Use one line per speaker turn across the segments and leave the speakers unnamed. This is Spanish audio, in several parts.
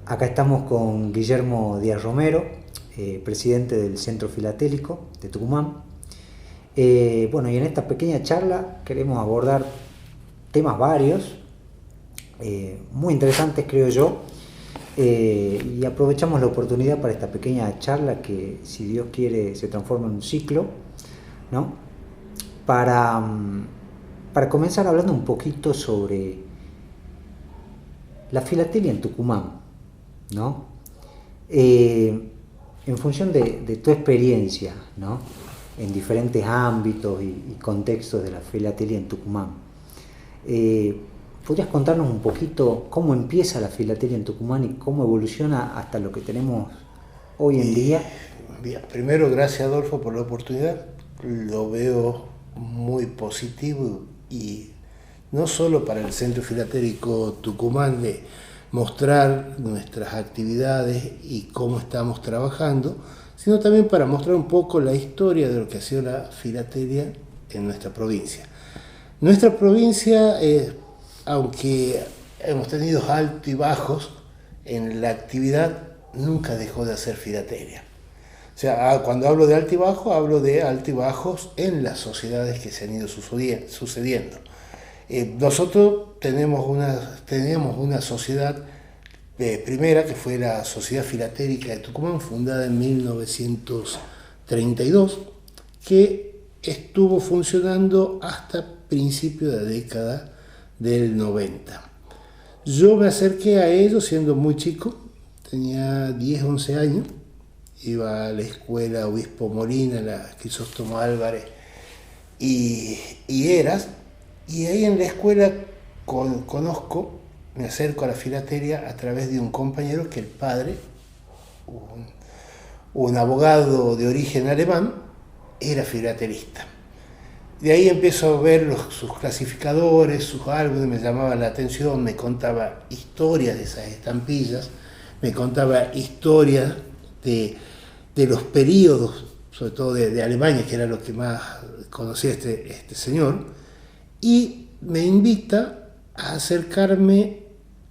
Acá estamos con Guillermo Díaz Romero, presidente del Centro Filatélico de Tucumán. Bueno, y en esta pequeña charla queremos abordar temas varios, muy interesantes creo yo, y aprovechamos la oportunidad para esta pequeña charla que, si Dios quiere, se transforma en un ciclo, ¿no? Para comenzar hablando un poquito sobre la filatelia en Tucumán, ¿no? En función de tu experiencia, ¿no? En diferentes ámbitos y contextos de la filatelia en Tucumán, ¿podrías contarnos un poquito cómo empieza la filatelia en Tucumán y cómo evoluciona hasta lo que tenemos hoy en día?
Bien, primero, gracias Adolfo por la oportunidad. Lo veo muy positivo y no solo para el Centro Filatélico Tucumán de mostrar nuestras actividades y cómo estamos trabajando, sino también para mostrar un poco la historia de lo que ha sido la filatelia en nuestra provincia. Nuestra provincia, aunque hemos tenido altos y bajos en la actividad, nunca dejó de hacer filatelia. O sea, cuando hablo de altibajo, hablo de altibajos en las sociedades que se han ido sucediendo. Nosotros teníamos una sociedad primera, que fue la Sociedad Filatélica de Tucumán, fundada en 1932, que estuvo funcionando hasta principios de la década del 90. Yo me acerqué a ellos siendo muy chico, tenía 10, 11 años, iba a la escuela Obispo Molina, la Crisóstomo Álvarez y Eras, y ahí en la escuela me acerco a la filatelia a través de un compañero que el padre, un abogado de origen alemán, era filatelista. De ahí empiezo a ver sus clasificadores, sus álbumes, me llamaban la atención, me contaba historias de esas estampillas, me contaba historias de los periodos, sobre todo de Alemania, que era lo que más conocía este señor, y me invita a acercarme.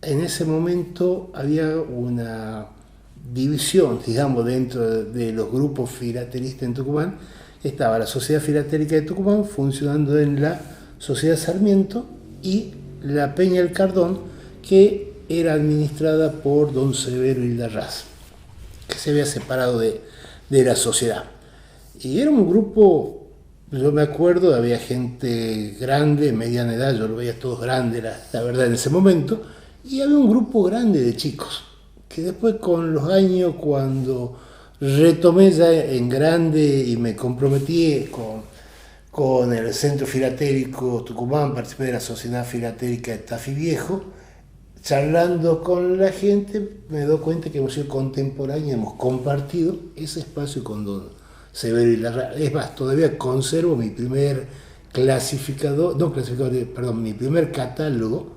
En ese momento había una división, digamos, dentro de los grupos filatelistas en Tucumán. Estaba la Sociedad Filatélica de Tucumán funcionando en la Sociedad Sarmiento y la Peña del Cardón, que era administrada por don Severo Hildarraz, que se había separado de la sociedad. Y era un grupo, yo me acuerdo, había gente grande, mediana edad, yo lo veía todos grandes, la verdad, en ese momento, y había un grupo grande de chicos, que después con los años, cuando retomé ya en grande y me comprometí con el Centro Filatélico Tucumán, participé de la Sociedad Filatélica de Tafí Viejo, charlando con la gente, me doy cuenta que hemos sido contemporáneos, hemos compartido ese espacio con don Severo Hildarraz. Es más, todavía conservo mi primer mi primer catálogo,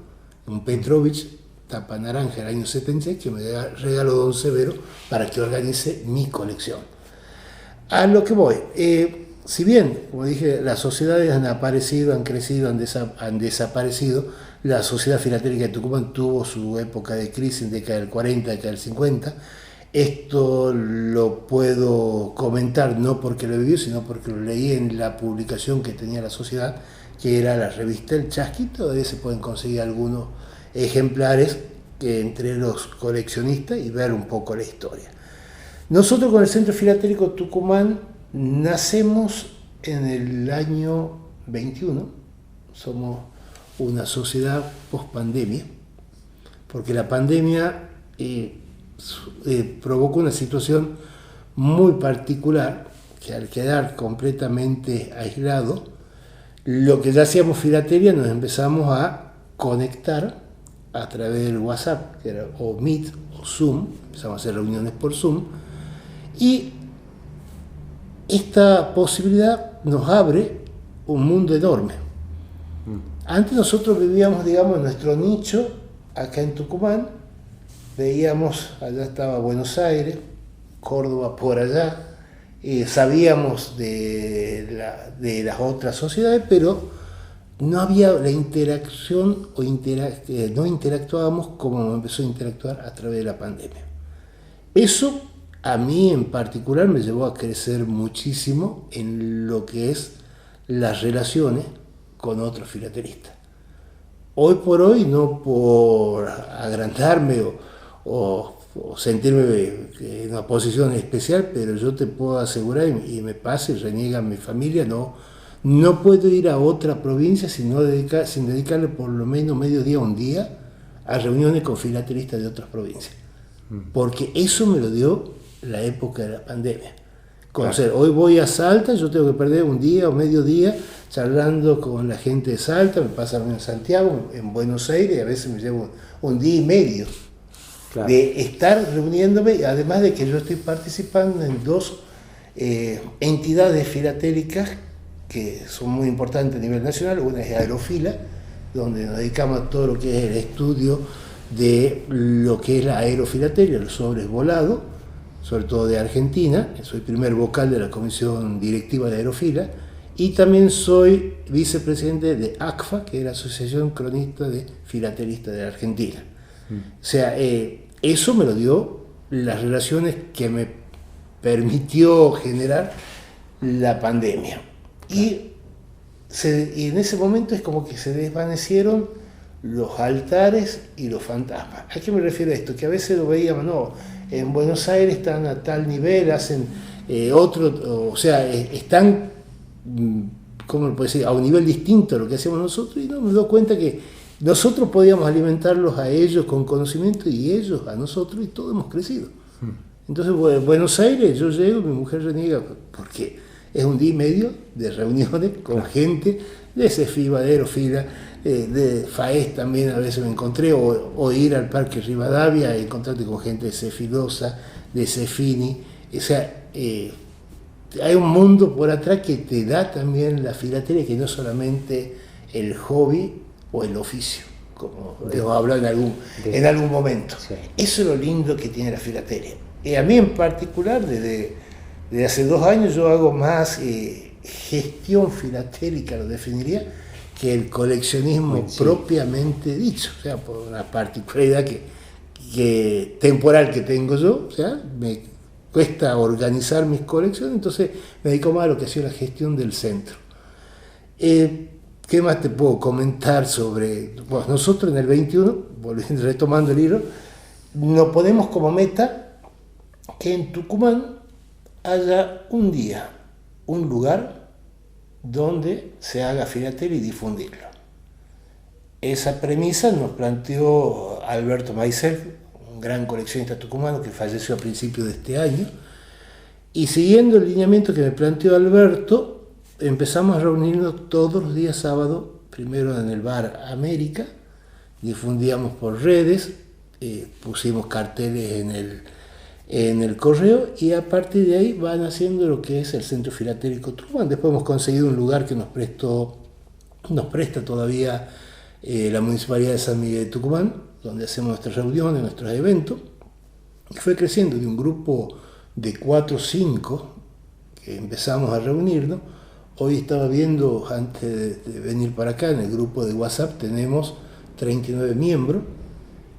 un Petrovich, tapa naranja, del año 76, que me regaló don Severo para que organice mi colección. A lo que voy, si bien, como dije, las sociedades han aparecido, han crecido, han desaparecido, la Sociedad Filatélica de Tucumán tuvo su época de crisis en década del 40, década del 50. Esto lo puedo comentar no porque lo viví, sino porque lo leí en la publicación que tenía la sociedad, que era la revista El Chasquito. Todavía se pueden conseguir algunos ejemplares entre los coleccionistas y ver un poco la historia. Nosotros con el Centro Filatélico Tucumán nacemos en el año 21, somos una sociedad post-pandemia, porque la pandemia provocó una situación muy particular, que al quedar completamente aislado, lo que ya hacíamos filatelia nos empezamos a conectar a través del WhatsApp, que era o Meet o Zoom, empezamos a hacer reuniones por Zoom, y esta posibilidad nos abre un mundo enorme. Antes nosotros vivíamos, digamos, en nuestro nicho, acá en Tucumán, veíamos, allá estaba Buenos Aires, Córdoba por allá, sabíamos de las otras sociedades, pero no había la interacción o no interactuábamos como empezó a interactuar a través de la pandemia. Eso a mí en particular me llevó a crecer muchísimo en lo que es las relaciones con otros filatelistas. Hoy por hoy, no por agrandarme o sentirme en una posición especial, pero yo te puedo asegurar, y me pasa y reniega mi familia, no puedo ir a otra provincia sin dedicarle por lo menos medio día, un día, a reuniones con filatelistas de otras provincias. Porque eso me lo dio la época de la pandemia. Conocer, hoy voy a Salta, yo tengo que perder un día o medio día charlando con la gente de Salta, me pasa en Santiago, en Buenos Aires, y a veces me llevo un día y medio de estar reuniéndome, además de que yo estoy participando en dos entidades filatélicas que son muy importantes a nivel nacional. Una es Aerofila, donde nos dedicamos a todo lo que es el estudio de lo que es la aerofilatelia, los sobres volados, sobre todo de Argentina. Soy primer vocal de la comisión directiva de Aerofila, y también soy vicepresidente de ACFA, que es la Asociación Cronista de Filatelistas de Argentina. O sea, eso me lo dio las relaciones que me permitió generar la pandemia. Y en ese momento es como que se desvanecieron los altares y los fantasmas. ¿A qué me refiero a esto? Que a veces lo veíamos, en Buenos Aires están a tal nivel, hacen están, ¿cómo lo puedo decir?, a un nivel distinto a lo que hacemos nosotros, y no me doy cuenta que nosotros podíamos alimentarlos a ellos con conocimiento y ellos a nosotros, y todos hemos crecido. Entonces, Buenos Aires, yo llego, mi mujer reniega, porque es un día y medio de reuniones con gente de CEFIBA, de Aerofila, de FAES también a veces me encontré, o ir al Parque Rivadavia e encontrarte con gente de Cefilosa, de Cefini. O sea, hay un mundo por atrás que te da también la filatelia, que no es solamente el hobby o el oficio, como hemos hablado en algún momento. Sí. Eso es lo lindo que tiene la filatelia. Y a mí en particular, desde hace 2 años, yo hago más gestión filatélica, lo definiría, que el coleccionismo propiamente dicho. O sea, por una particularidad que temporal que tengo yo, o sea, me cuesta organizar mis colecciones, entonces me dedico más a lo que ha sido la gestión del centro. ¿Qué más te puedo comentar sobre? Bueno, nosotros en el 21, retomando el hilo, nos ponemos como meta que en Tucumán haya un día, un lugar donde se haga filatelia y difundirlo. Esa premisa nos planteó Alberto Maisel, un gran coleccionista tucumano que falleció a principios de este año, y siguiendo el lineamiento que me planteó Alberto, empezamos a reunirnos todos los días sábados, primero en el bar América, difundíamos por redes, pusimos carteles en el correo, y a partir de ahí van haciendo lo que es el Centro Filatélico Tucumán. Después hemos conseguido un lugar que nos presta todavía la Municipalidad de San Miguel de Tucumán, donde hacemos nuestras reuniones, nuestros eventos, y fue creciendo de un grupo de 4 o 5 que empezamos a reunirnos. Hoy estaba viendo, antes de venir para acá, en el grupo de WhatsApp tenemos 39 miembros,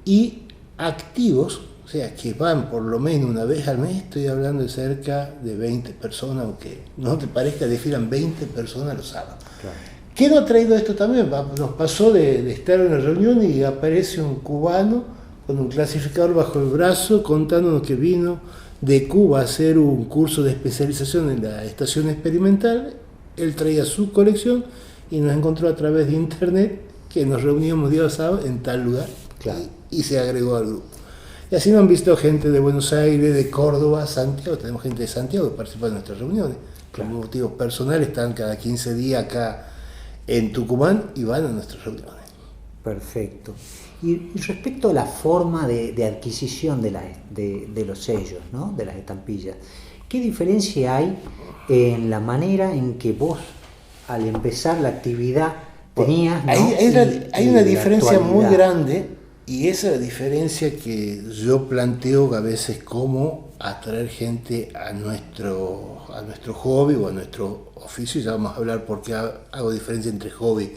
y activos, o sea, que van por lo menos una vez al mes, estoy hablando de cerca de 20 personas, aunque no te parezca, desfilan 20 personas los sábados. Claro. ¿Qué nos ha traído esto también? Nos pasó de estar en una reunión y aparece un cubano con un clasificador bajo el brazo contándonos que vino de Cuba a hacer un curso de especialización en la estación experimental. Él traía su colección y nos encontró a través de internet que nos reuníamos día sábado en tal lugar. Claro. Y se agregó al grupo. Y así nos han visto gente de Buenos Aires, de Córdoba, Santiago. Tenemos gente de Santiago que participa en nuestras reuniones. Claro. Por motivos personales están cada 15 días acá en Tucumán y van a nuestras reuniones.
Perfecto. Y respecto a la forma de adquisición de los sellos, ¿no?, de las estampillas, ¿qué diferencia hay en la manera en que vos, al empezar la actividad, tenías, ¿no?
Hay una diferencia muy grande, y esa es la diferencia que yo planteo a veces, cómo atraer gente a nuestro hobby o a nuestro oficio. Ya vamos a hablar por qué hago diferencia entre hobby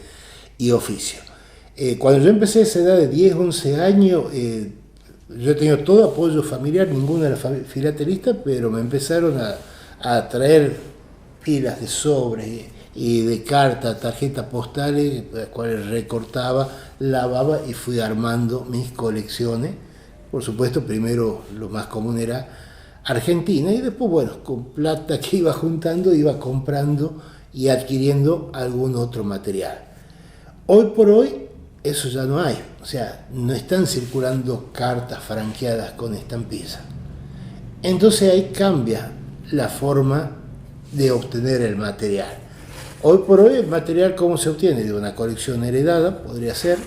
y oficio. Cuando yo empecé a esa edad de 10, 11 años, yo he tenido todo apoyo familiar, ninguno era filatelista, pero me empezaron a traer pilas de sobres y de cartas, tarjetas postales, las cuales recortaba, lavaba y fui armando mis colecciones. Por supuesto, primero lo más común era Argentina y después, bueno, con plata que iba juntando, iba comprando y adquiriendo algún otro material. Hoy por hoy eso ya no hay, o sea, no están circulando cartas franqueadas con estampilla. Entonces ahí cambia la forma de obtener el material. Hoy por hoy el material, ¿cómo se obtiene? De una colección heredada, podría ser.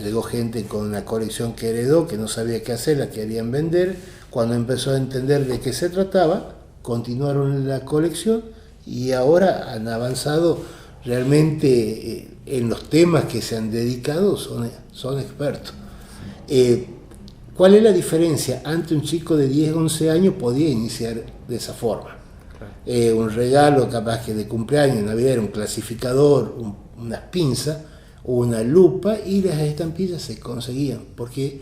Llegó gente con una colección que heredó, que no sabía qué hacer, la querían vender. Cuando empezó a entender de qué se trataba, continuaron la colección y ahora han avanzado realmente en los temas que se han dedicado, son expertos. ¿Cuál es la diferencia? Antes un chico de 10, 11 años podía iniciar de esa forma. Un regalo capaz que de cumpleaños, Navidad, era un clasificador, unas pinzas, una lupa, y las estampillas se conseguían, porque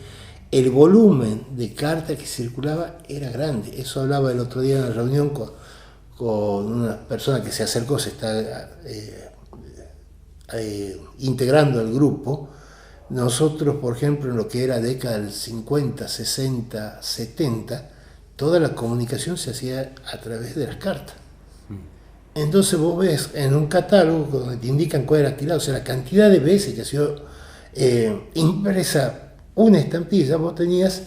el volumen de cartas que circulaba era grande. Eso hablaba el otro día en la reunión con una persona que se acercó, se está integrando al grupo. Nosotros, por ejemplo, en lo que era década del 50, 60, 70, toda la comunicación se hacía a través de las cartas. Entonces vos ves en un catálogo donde te indican cuál era tirado, o sea, la cantidad de veces que ha sido impresa una estampilla. Vos tenías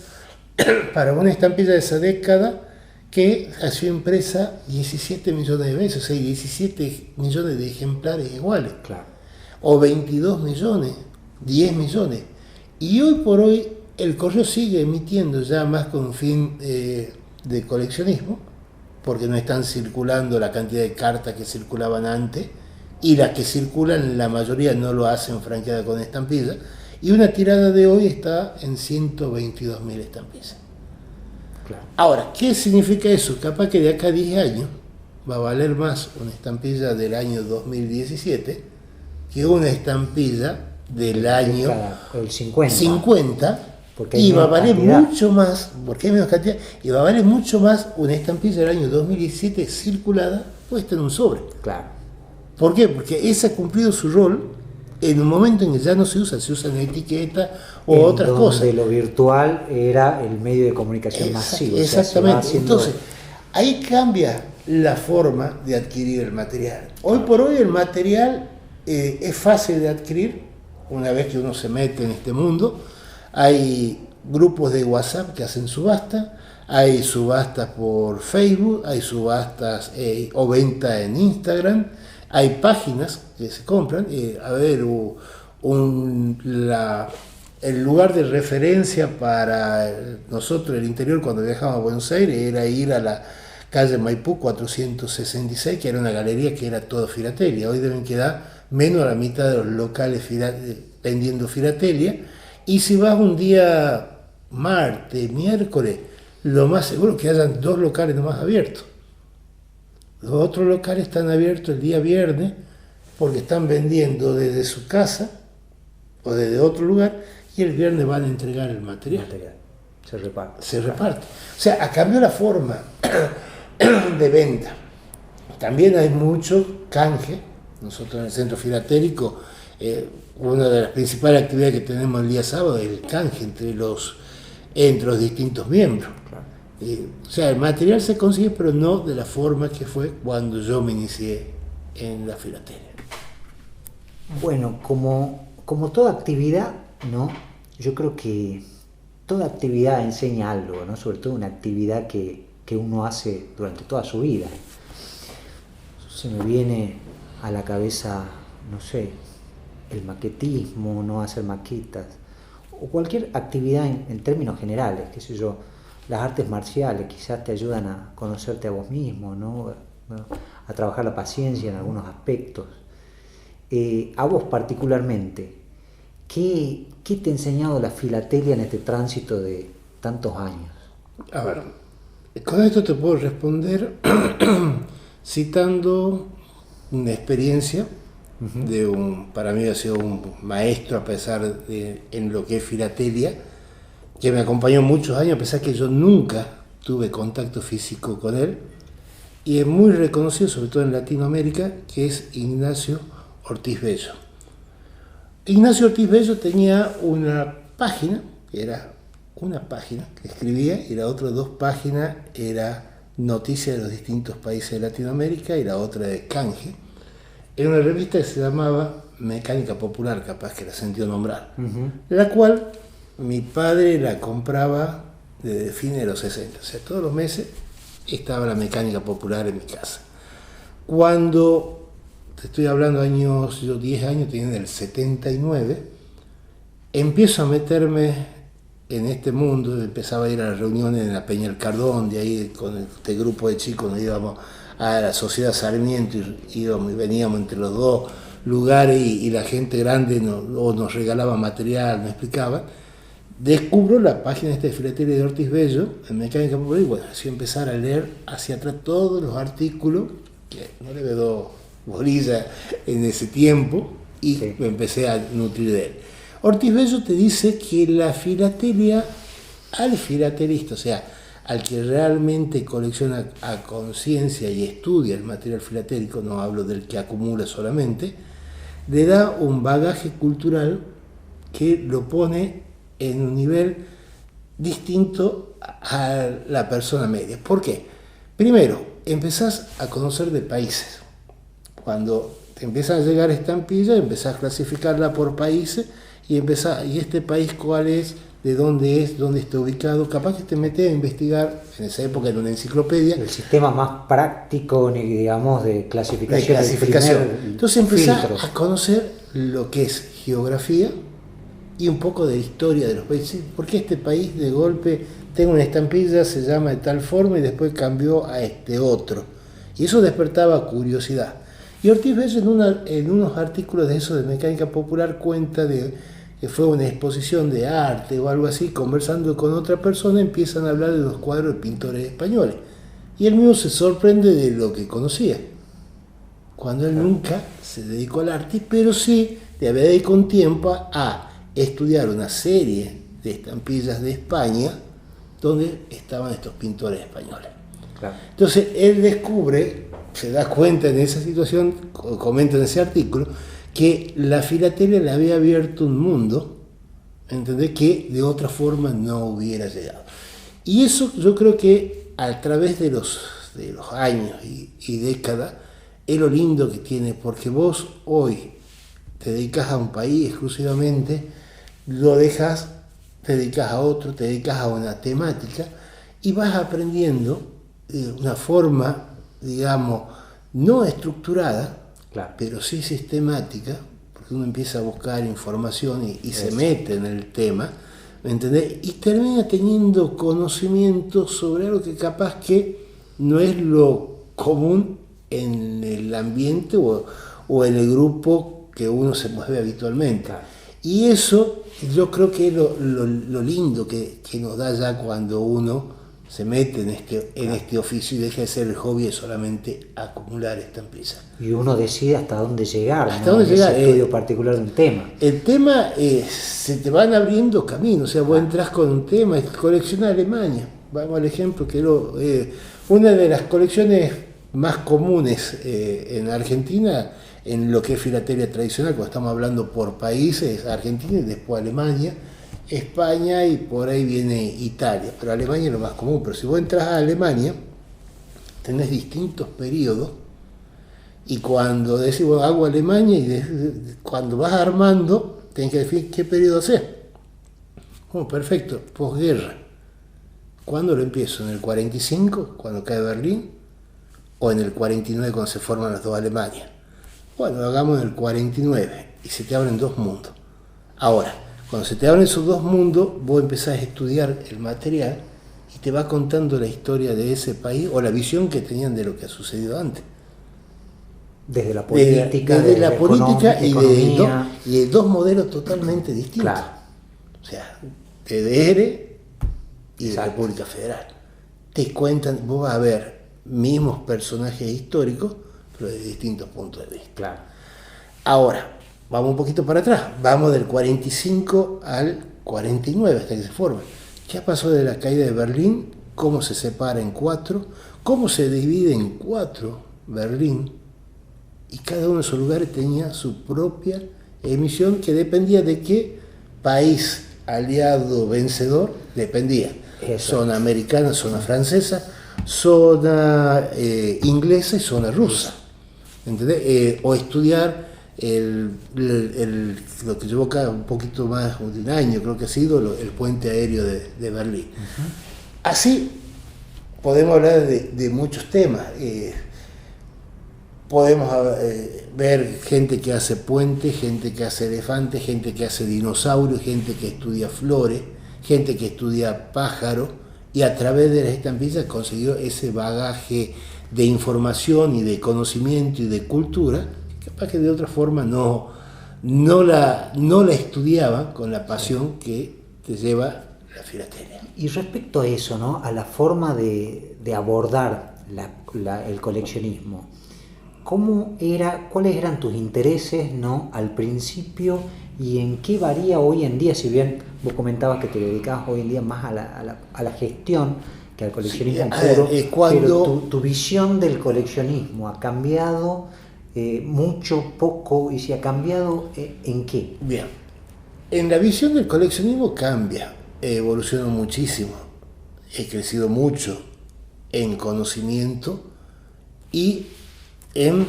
para una estampilla de esa década que ha sido impresa 17 millones de veces, o sea, 17 millones de ejemplares iguales.
Claro.
O 22 millones, 10 millones. Y hoy por hoy el correo sigue emitiendo ya más con un fin de coleccionismo, porque no están circulando la cantidad de cartas que circulaban antes, y las que circulan, la mayoría no lo hacen franqueada con estampilla, y una tirada de hoy está en 122.000 estampillas.
Claro.
Ahora, ¿qué significa eso? Capaz que de acá a 10 años va a valer más una estampilla del año 2017 que una estampilla del año
el 50.
50, y va a valer mucho más, porque hay menos cantidad, y va a valer mucho más una estampilla del año 2017 circulada puesta en un sobre.
Claro.
¿Por qué? Porque esa ha cumplido su rol en un momento en que ya no se usa en etiqueta o otras cosas.
Donde lo virtual era el medio de comunicación masivo.
Exactamente.
O sea,
entonces, ahí cambia la forma de adquirir el material. Hoy por hoy el material es fácil de adquirir una vez que uno se mete en este mundo. Hay grupos de WhatsApp que hacen subasta, hay subastas por Facebook, hay subastas o venta en Instagram, hay páginas que se compran. El lugar de referencia para nosotros, el interior, cuando viajábamos a Buenos Aires, era ir a la calle Maipú 466, que era una galería que era todo filatelia. Hoy deben quedar menos a la mitad de los locales vendiendo filatelia. Y si vas un día martes, miércoles, lo más seguro es que hayan 2 locales nomás abiertos. Los otros locales están abiertos el día viernes porque están vendiendo desde su casa o desde otro lugar, y el viernes van a entregar el material.
Se reparte.
Se reparte. O sea, cambió la forma de venta. También hay mucho canje. Nosotros en el Centro Filatélico, una de las principales actividades que tenemos el día sábado es el canje entre los distintos miembros.
Claro.
O sea, el material se consigue, pero no de la forma que fue cuando yo me inicié en la filatelia.
Bueno, como toda actividad, ¿no? Yo creo que toda actividad enseña algo, ¿no? Sobre todo una actividad que uno hace durante toda su vida. Se me viene a la cabeza, no sé, el maquetismo, no hacer maquetas, o cualquier actividad en términos generales, qué sé yo, las artes marciales quizás te ayudan a conocerte a vos mismo, ¿no? A trabajar la paciencia en algunos aspectos. A vos particularmente, ¿qué te ha enseñado la filatelia en este tránsito de tantos años?
A ver, con esto te puedo responder citando una experiencia para mí ha sido un maestro a pesar de en lo que es filatelia, que me acompañó muchos años, a pesar que yo nunca tuve contacto físico con él, y es muy reconocido, sobre todo en Latinoamérica, que es Ignacio Ortiz Bello. Ignacio Ortiz Bello tenía una página, que era una página que escribía, y las otras dos páginas era noticias de los distintos países de Latinoamérica y la otra de canje. Era una revista que se llamaba Mecánica Popular, capaz que la sentió nombrar, la cual mi padre la compraba desde fines de los 60, o sea, todos los meses estaba la Mecánica Popular en mi casa. Cuando, te estoy hablando años, yo 10 años, tenía en el 79, empiezo a meterme en este mundo, empezaba a ir a las reuniones en la Peña del Cardón, de ahí con este grupo de chicos nos íbamos a la Sociedad Sarmiento, y veníamos entre los dos lugares y la gente grande nos regalaba material, nos explicaba. Descubro la página de filatelia de Ortiz Bello en Mecánica Popular y bueno, así empezar a leer hacia atrás todos los artículos, que no le veo bolilla en ese tiempo, y me empecé a nutrir de él. Ortiz Bello te dice que la filatelia, al filatelista, o sea, al que realmente colecciona a conciencia y estudia el material filatélico, no hablo del que acumula solamente, le da un bagaje cultural que lo pone en un nivel distinto a la persona media. ¿Por qué? Primero, empezás a conocer de países. Cuando te empiezan a llegar estampillas, empezás a clasificarla por países y este país cuál es, de dónde es, dónde está ubicado. Capaz que te metes a investigar, en esa época era una enciclopedia.
El sistema más práctico, digamos, de clasificación.
Entonces empezás a conocer lo que es geografía y un poco de historia de los países. ¿Por qué este país de golpe tengo una estampilla, se llama de tal forma y después cambió a este otro? Y eso despertaba curiosidad. Y Ortiz Bello en unos artículos de eso de Mecánica Popular cuenta de que fue una exposición de arte o algo así, conversando con otra persona empiezan a hablar de los cuadros de pintores españoles. Y él mismo se sorprende de lo que conocía, cuando él nunca se dedicó al arte, pero sí le había dedicado un tiempo a estudiar una serie de estampillas de España donde estaban estos pintores españoles. Claro. Entonces él descubre, se da cuenta en esa situación, comenta en ese artículo, que la filatelia le había abierto un mundo, ¿entendés?, que de otra forma no hubiera llegado. Y eso yo creo que a través de los años y décadas es lo lindo que tiene, porque vos hoy te dedicas a un país exclusivamente, lo dejas, te dedicas a otro, te dedicas a una temática y vas aprendiendo de una forma, digamos, no estructurada, claro, pero sí sistemática, porque uno empieza a buscar información y se mete en el tema, ¿me entendés? Y termina teniendo conocimiento sobre algo que capaz que no es lo común en el ambiente o en el grupo que uno se mueve habitualmente. Claro. Y eso yo creo que es lo lindo que nos da ya cuando uno se mete en este oficio y deja de ser el hobby de solamente acumular estampillas.
Y uno decide hasta dónde llegar,
hasta dónde llegar,
ese estudio particular de un tema.
El tema, se te van abriendo caminos, o sea, vos entras con un tema, colecciona Alemania, vamos al ejemplo, que una de las colecciones más comunes en Argentina, en lo que es filatelia tradicional, cuando estamos hablando por países, Argentina y después Alemania, España y por ahí viene Italia, pero Alemania es lo más común. Pero si vos entras a Alemania, tenés distintos periodos y cuando decís, bueno, hago Alemania y cuando vas armando, tenés que definir qué periodo hacer. Bueno, perfecto, posguerra. ¿Cuándo lo empiezo? ¿En el 45, cuando cae Berlín? ¿O en el 49, cuando se forman las dos Alemanias? Bueno, lo hagamos en el 49 y se te abren dos mundos. Ahora, cuando se te abren esos dos mundos, vos empezás a estudiar el material y te va contando la historia de ese país o la visión que tenían de lo que ha sucedido antes.
Desde la política,
desde la política y de dos modelos totalmente distintos. Claro. O sea, DDR y de República Federal. Te cuentan, vos vas a ver mismos personajes históricos, pero de distintos puntos de vista.
Claro.
Ahora, vamos un poquito para atrás, vamos del 45 al 49 hasta que se forma. ¿Qué pasó de la caída de Berlín? ¿Cómo se separa en 4? ¿Cómo se divide en 4 Berlín? Y cada uno de esos lugares tenía su propia emisión que dependía de qué país aliado vencedor dependía.
Eso.
Zona americana, zona francesa, zona inglesa y zona rusa. ¿Entendés? O estudiar lo que llevó acá un poquito más de un año, creo que ha sido el puente aéreo de Berlín. Uh-huh. Así podemos hablar de muchos temas. Podemos ver gente que hace puentes, gente que hace elefantes, gente que hace dinosaurios, gente que estudia flores, gente que estudia pájaros, y a través de las estampillas consiguió ese bagaje de información y de conocimiento y de cultura, que capaz que de otra forma no la estudiaba con la pasión que te lleva la filatelia.
Y respecto a eso, ¿no? A la forma de abordar el coleccionismo, ¿cuáles eran tus intereses, ¿no? Al principio, y en qué varía hoy en día? Si bien vos comentabas que te dedicabas hoy en día más a la gestión que al coleccionismo puro, pero tu visión del coleccionismo ha cambiado mucho, poco, y si ha cambiado, ¿en qué?
Bien, en la visión del coleccionismo cambia, evoluciona muchísimo, he crecido mucho en conocimiento y en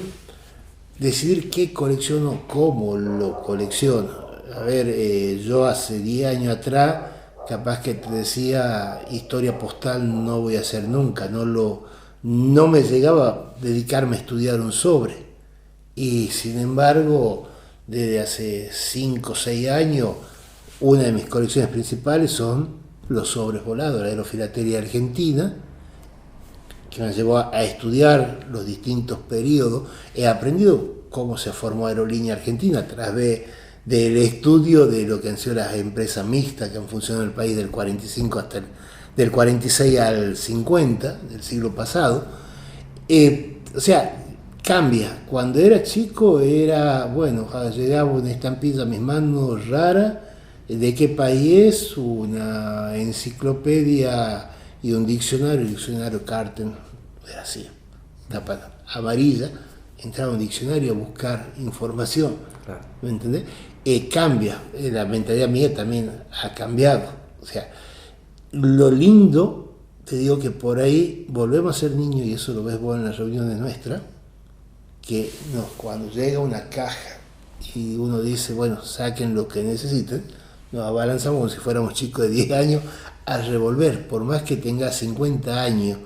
decidir qué colecciono, cómo lo colecciono. A ver, yo hace 10 años atrás, capaz que te decía historia postal no voy a hacer nunca, no me llegaba a dedicarme a estudiar un sobre. Y sin embargo, desde hace 5 o 6 años, una de mis colecciones principales son los sobres volados, la aerofilatelia argentina, que me llevó a estudiar los distintos periodos. He aprendido cómo se formó Aerolínea Argentina a través del estudio de lo que han sido las empresas mixtas que han funcionado en el país del 45 del 46 al 50 del siglo pasado. O sea, cambia. Cuando era chico era, bueno, llegaba una estampilla a mis manos rara, ¿de qué país es? Una enciclopedia y un diccionario Carten, era así, tapa amarilla, entraba a un diccionario a buscar información, claro. ¿Me entendés? Cambia, la mentalidad mía también ha cambiado, o sea, lo lindo, te digo que por ahí volvemos a ser niños, y eso lo ves vos en las reuniones nuestras, que cuando llega una caja y uno dice, bueno, saquen lo que necesiten, nos abalanzamos como si fuéramos chicos de 10 años a revolver, por más que tengas 50 años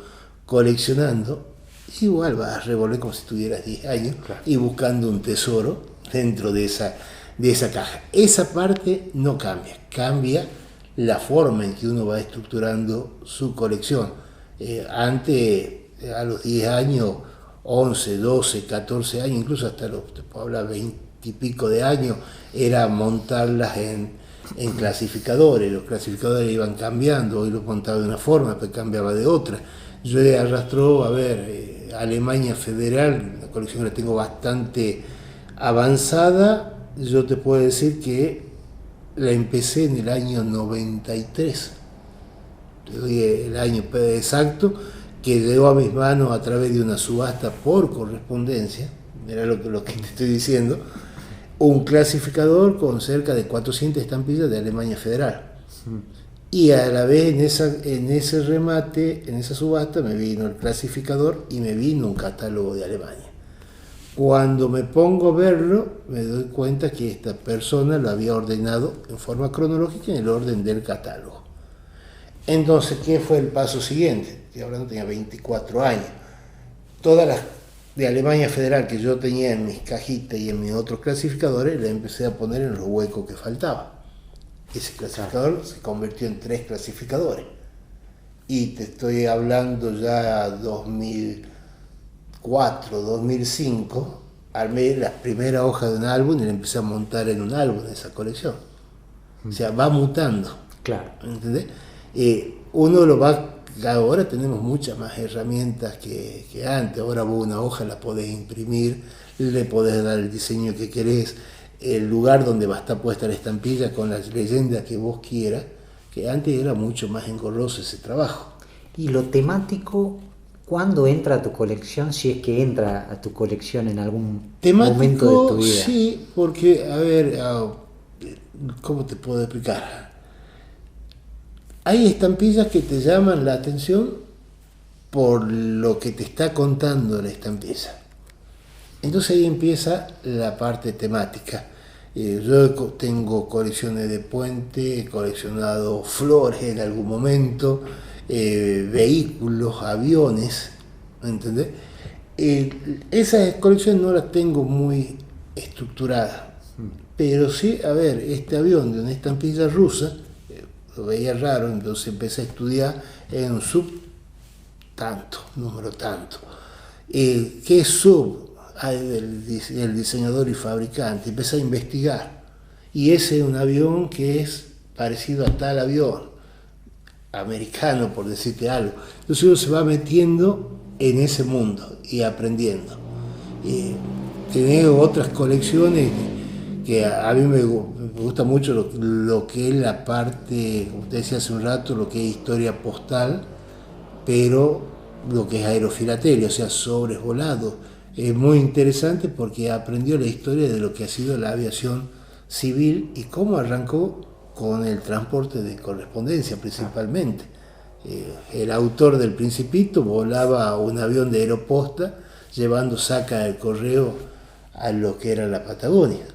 coleccionando, igual vas a revolver como si tuvieras 10 años, claro. Y buscando un tesoro dentro de esa caja. Esa parte no cambia, cambia la forma en que uno va estructurando su colección. Antes, a los 10 años, 11, 12, 14 años, incluso hasta te puedo hablar 20 y pico de años, era montarlas en clasificadores. Los clasificadores iban cambiando, hoy los montaba de una forma, pero cambiaba de otra. Yo arrastró, Alemania Federal, la colección que la tengo bastante avanzada. Yo te puedo decir que la empecé en el año 93. Te doy el año exacto, que llegó a mis manos a través de una subasta por correspondencia. Mirá lo que te estoy diciendo. Un clasificador con cerca de 400 estampillas de Alemania Federal. Y a la vez en ese remate, en esa subasta, me vino el clasificador y me vino un catálogo de Alemania. Cuando me pongo a verlo, me doy cuenta que esta persona lo había ordenado en forma cronológica en el orden del catálogo. Entonces, ¿qué fue el paso siguiente? Que ahora no tenía 24 años. Todas las de Alemania Federal que yo tenía en mis cajitas y en mis otros clasificadores, las empecé a poner en los huecos que faltaban. Ese clasificador se convirtió en 3 clasificadores. Y te estoy hablando ya 2004, 2005, armé la primera hoja de un álbum y la empecé a montar en un álbum de esa colección. O sea, va mutando.
Claro.
¿Entendés? Uno lo va ahora tenemos muchas más herramientas que antes. Ahora vos una hoja la podés imprimir, le podés dar el diseño que querés, el lugar donde va a estar puesta la estampilla con la leyenda que vos quieras, que antes era mucho más engorroso ese trabajo.
¿Y lo temático, cuándo entra a tu colección, si es que entra a tu colección en algún momento de tu vida?
Sí, porque, a ver, ¿cómo te puedo explicar? Hay estampillas que te llaman la atención por lo que te está contando la estampilla. Entonces ahí empieza la parte temática. Yo tengo colecciones de puente, he coleccionado flores en algún momento, vehículos, aviones, ¿entendés? Esas colecciones no las tengo muy estructuradas, pero sí, a ver, este avión de una estampilla rusa, lo veía raro, entonces empecé a estudiar en un sub tanto, número tanto. ¿Qué es sub? El diseñador y fabricante, empecé a investigar, y ese es un avión que es parecido a tal avión, americano por decirte algo. Entonces uno se va metiendo en ese mundo y aprendiendo. Tenés otras colecciones que a mí me gusta mucho lo que es la parte, como usted decía hace un rato, lo que es historia postal, pero lo que es aerofilatelia, o sea, sobres volados. Es muy interesante porque aprendió la historia de lo que ha sido la aviación civil y cómo arrancó con el transporte de correspondencia principalmente. El autor del Principito volaba un avión de Aeroposta llevando saca del correo a lo que era la Patagonia,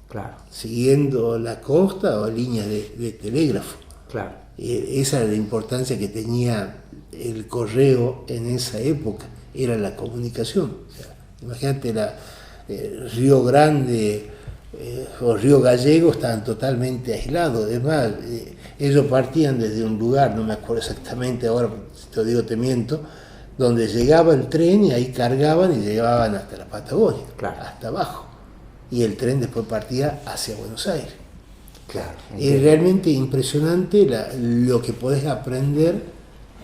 claro,
siguiendo la costa o líneas de telégrafo.
Claro.
Esa era la importancia que tenía el correo en esa época, era la comunicación. O sea, imagínate, Río Grande o Río Gallego estaban totalmente aislados. Además, ellos partían desde un lugar, no me acuerdo exactamente ahora, si te lo digo te miento, donde llegaba el tren y ahí cargaban y llegaban hasta la Patagonia,
claro,
hasta abajo. Y el tren después partía hacia Buenos Aires.
Claro,
es realmente impresionante lo que podés aprender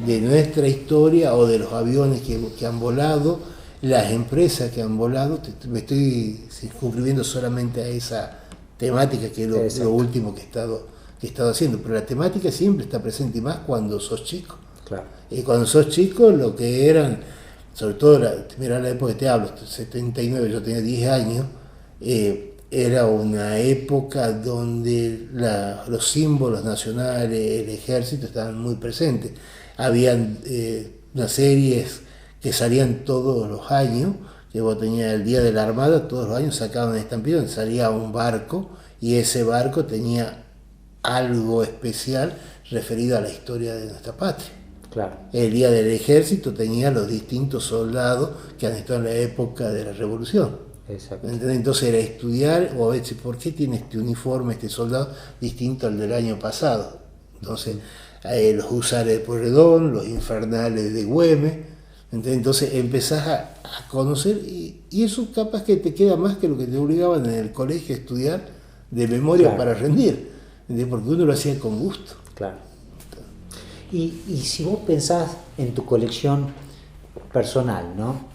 de nuestra historia o de los aviones que han volado, las empresas que han volado. Me estoy circunscribiendo solamente a esa temática, que es lo último que he estado haciendo, pero la temática siempre está presente, y más cuando sos chico.
Claro.
Y cuando sos chico, lo que eran, sobre todo, mira la época que te hablo, 79, yo tenía 10 años, era una época donde los símbolos nacionales, el ejército estaban muy presentes. Habían unas series que salían todos los años, que vos tenías el Día de la Armada, todos los años sacaban estampillas donde salía un barco, y ese barco tenía algo especial referido a la historia de nuestra patria.
Claro.
El Día del Ejército tenía los distintos soldados que han estado en la época de la Revolución.
Exacto.
Entonces era estudiar, o a veces, ¿por qué tiene este uniforme, este soldado, distinto al del año pasado? Entonces, los húsares de Pueyrredón, los infernales de Güemes. Entonces empezás a conocer, y eso capaz que te queda más que lo que te obligaban en el colegio a estudiar de memoria, claro, para rendir, porque uno lo hacía con gusto.
Claro. Y si vos pensás en tu colección personal, ¿no?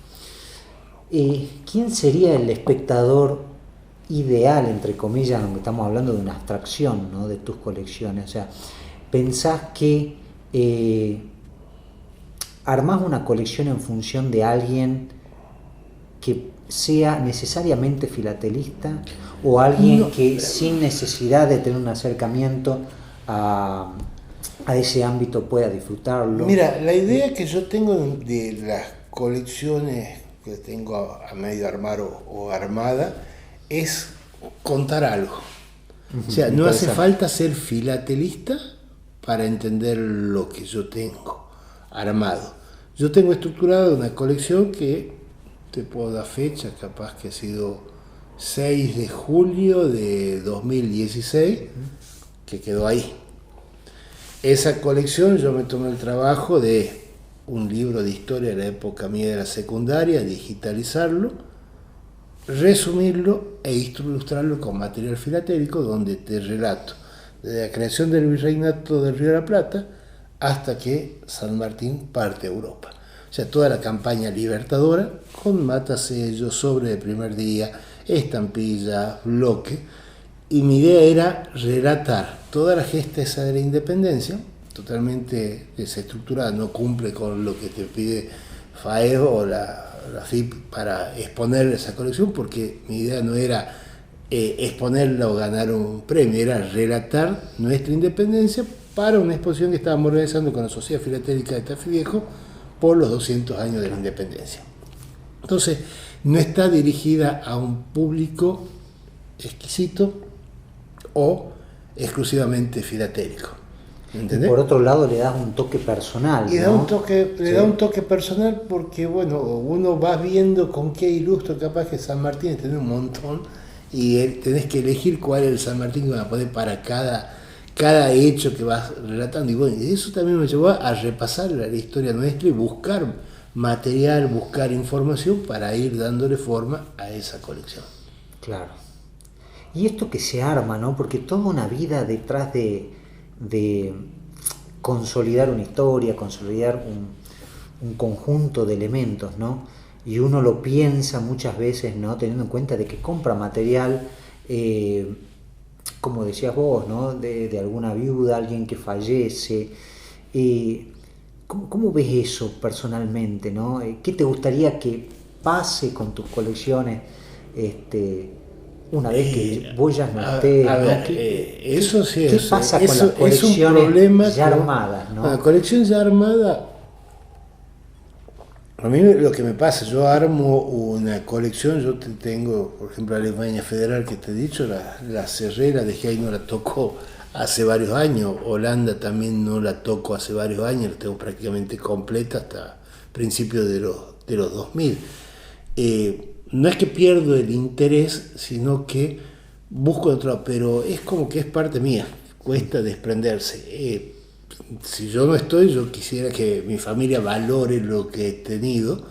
¿Quién sería el espectador ideal, entre comillas, aunque estamos hablando de una abstracción, ¿no?, de tus colecciones? O sea, ¿pensás que armás una colección en función de alguien que sea necesariamente filatelista, o alguien que sin necesidad de tener un acercamiento a ese ámbito pueda disfrutarlo?
Mira, la idea que yo tengo de las colecciones que tengo a medio armar o armada es contar algo. O sea, no hace falta ser filatelista para entender lo que yo tengo armado. Yo tengo estructurada una colección que te puedo dar fecha, capaz que ha sido 6 de julio de 2016, que quedó ahí. Esa colección yo me tomé el trabajo de un libro de historia de la época mía de la secundaria, digitalizarlo, resumirlo e ilustrarlo con material filatélico, donde te relato desde la creación del Virreinato del Río de la Plata hasta que San Martín parte a Europa. O sea, toda la campaña libertadora con matasellos, sobre el primer día, estampilla, bloque. Y mi idea era relatar toda la gesta esa de la independencia, totalmente desestructurada, no cumple con lo que te pide FAEO o la FIP para exponer esa colección, porque mi idea no era exponerla o ganar un premio, era relatar nuestra independencia para una exposición que estábamos organizando con la Sociedad Filatélica de Tafí Viejo por los 200 años de la independencia. Entonces, no está dirigida a un público exquisito o exclusivamente filatélico.
¿Entendés? Y por otro lado le das un toque personal.
Y
¿no?
le da un toque personal porque, bueno, uno va viendo con qué ilustro, capaz que San Martín tiene un montón y tenés que elegir cuál es el San Martín que vas a poner para cada hecho que vas relatando. Y bueno, eso también me llevó a repasar la historia nuestra y buscar material, buscar información para ir dándole forma a esa colección.
Claro. Y esto que se arma, ¿no? Porque toda una vida detrás de consolidar una historia, consolidar un conjunto de elementos, ¿no? Y uno lo piensa muchas veces, ¿no? Teniendo en cuenta de que compra material, como decías vos, ¿no? De alguna viuda, alguien que fallece. ¿Cómo ves eso personalmente, ¿no? ¿Qué te gustaría que pase con tus colecciones una vez que vos ya no estés?
Eso sí
¿Qué pasa con las colecciones ya armadas, ¿no?
La colección ya armada, a mí lo que me pasa, yo armo una colección, yo tengo, por ejemplo, la Alemania Federal que te he dicho, la cerré, la dejé ahí, no la toco hace varios años. Holanda también no la toco hace varios años, la tengo prácticamente completa hasta principios de los 2000. No es que pierdo el interés, sino que busco otro, pero es como que es parte mía, cuesta desprenderse. Si yo no estoy, yo quisiera que mi familia valore lo que he tenido,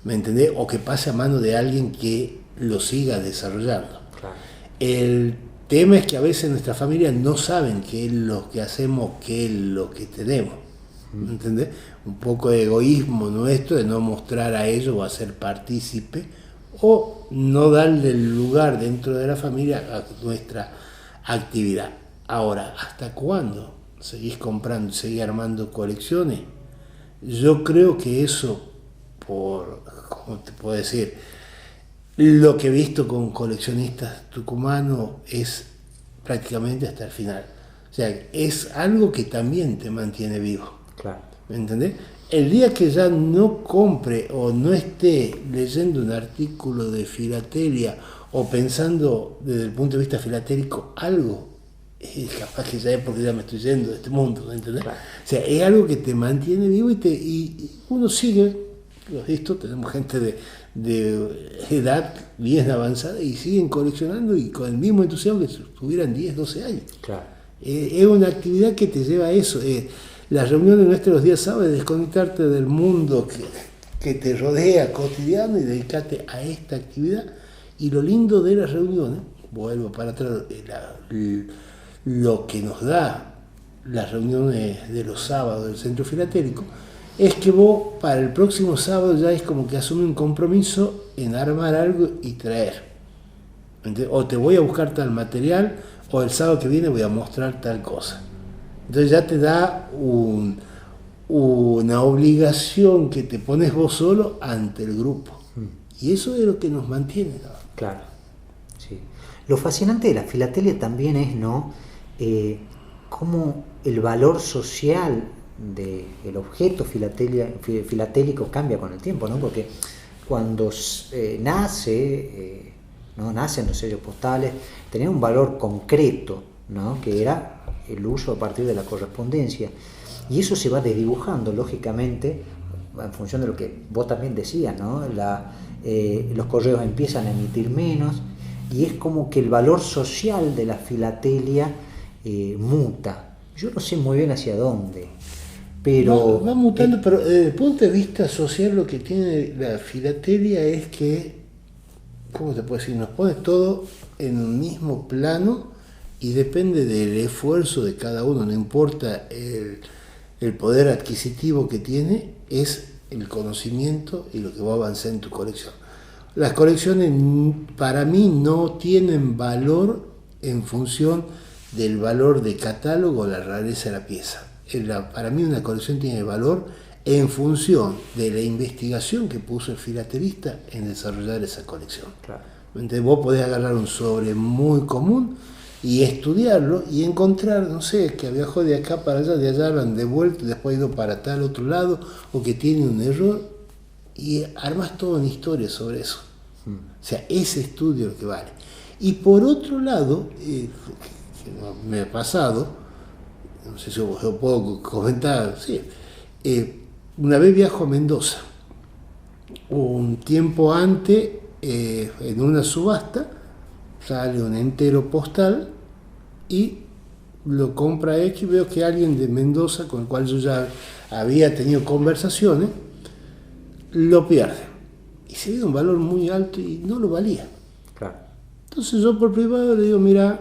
¿me entendés? O que pase a mano de alguien que lo siga desarrollando.
Claro.
El tema es que a veces nuestras familias no saben qué es lo que hacemos, qué es lo que tenemos, ¿me entendés? Un poco de egoísmo nuestro de no mostrar a ellos o hacer partícipe, o no darle el lugar dentro de la familia a nuestra actividad. Ahora, ¿hasta cuándo seguís comprando, seguís armando colecciones? Yo creo que eso, ¿cómo te puedo decir? Lo que he visto con coleccionistas tucumanos es prácticamente hasta el final. O sea, es algo que también te mantiene vivo.
Claro.
¿Me entendés? El día que ya no compre o no esté leyendo un artículo de filatelia o pensando desde el punto de vista filatélico algo, es capaz que ya es porque ya me estoy yendo de este mundo, ¿me entendés?
Claro.
O sea, es algo que te mantiene vivo y uno sigue, lo he visto, tenemos gente de edad bien avanzada y siguen coleccionando y con el mismo entusiasmo que si tuvieran 10, 12 años.
Claro.
Es una actividad que te lleva a eso. Las reuniones nuestros días sábados es desconectarte del mundo que te rodea cotidiano y dedicarte a esta actividad. Y lo lindo de las reuniones, vuelvo para atrás, lo que nos da las reuniones de los sábados del Centro Filatélico, es que vos para el próximo sábado ya es como que asume un compromiso en armar algo y traer. ¿Entendés? O te voy a buscar tal material, o el sábado que viene voy a mostrar tal cosa. Entonces ya te da una obligación que te pones vos solo ante el grupo. Y eso es lo que nos mantiene, ¿no?
Claro, sí. Lo fascinante de la filatelia también es, ¿no? Cómo el valor social del objeto filatélico cambia con el tiempo, ¿no? Porque cuando nacen los sellos postales, tenía un valor concreto, ¿no? Que era el uso a partir de la correspondencia, y eso se va desdibujando lógicamente en función de lo que vos también decías, ¿no? Los correos empiezan a emitir menos y es como que el valor social de la filatelia muta. Yo no sé muy bien hacia dónde, pero
va mutando, pero desde el punto de vista social lo que tiene la filatelia es que, ¿cómo te puedo decir? Nos pone todo en un mismo plano y depende del esfuerzo de cada uno, no importa el el poder adquisitivo que tiene es el conocimiento y lo que va a avanzar en tu colección. Las colecciones para mí no tienen valor en función del valor de catálogo o la rareza de la pieza. Para mí una colección tiene valor en función de la investigación que puso el filatelista en desarrollar esa colección.
Claro.
Entonces vos podés agarrar un sobre muy común y estudiarlo y encontrar, no sé, que viajó de acá para allá, de allá lo han devuelto, después ha ido para tal otro lado, o que tiene un error, y armas toda una historia sobre eso. O sea, ese estudio es lo que vale. Y por otro lado, que me ha pasado, no sé si yo puedo comentar, sí, una vez viajo a Mendoza, un tiempo antes, en una subasta, sale un entero postal y lo compra X, y veo que alguien de Mendoza, con el cual yo ya había tenido conversaciones, lo pierde. Y se ve un valor muy alto y no lo valía.
Claro.
Entonces yo por privado le digo, mira,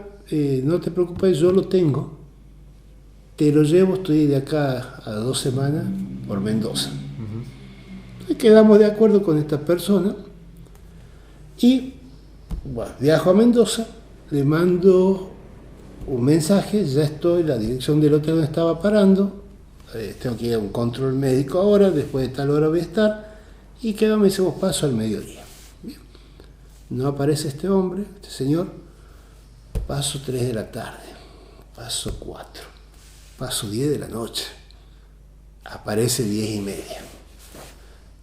no te preocupes, yo lo tengo, te lo llevo, estoy de acá a 2 semanas por Mendoza. Entonces quedamos de acuerdo con esta persona y bueno, viajo a Mendoza, le mando un mensaje, ya estoy, la dirección del hotel donde estaba parando, tengo que ir a un control médico ahora, después de tal hora voy a estar, y quedamos, hicimos paso al mediodía. Bien. No aparece este hombre, este señor, paso 3 de la tarde, paso 4, paso 10 de la noche, aparece 10:30.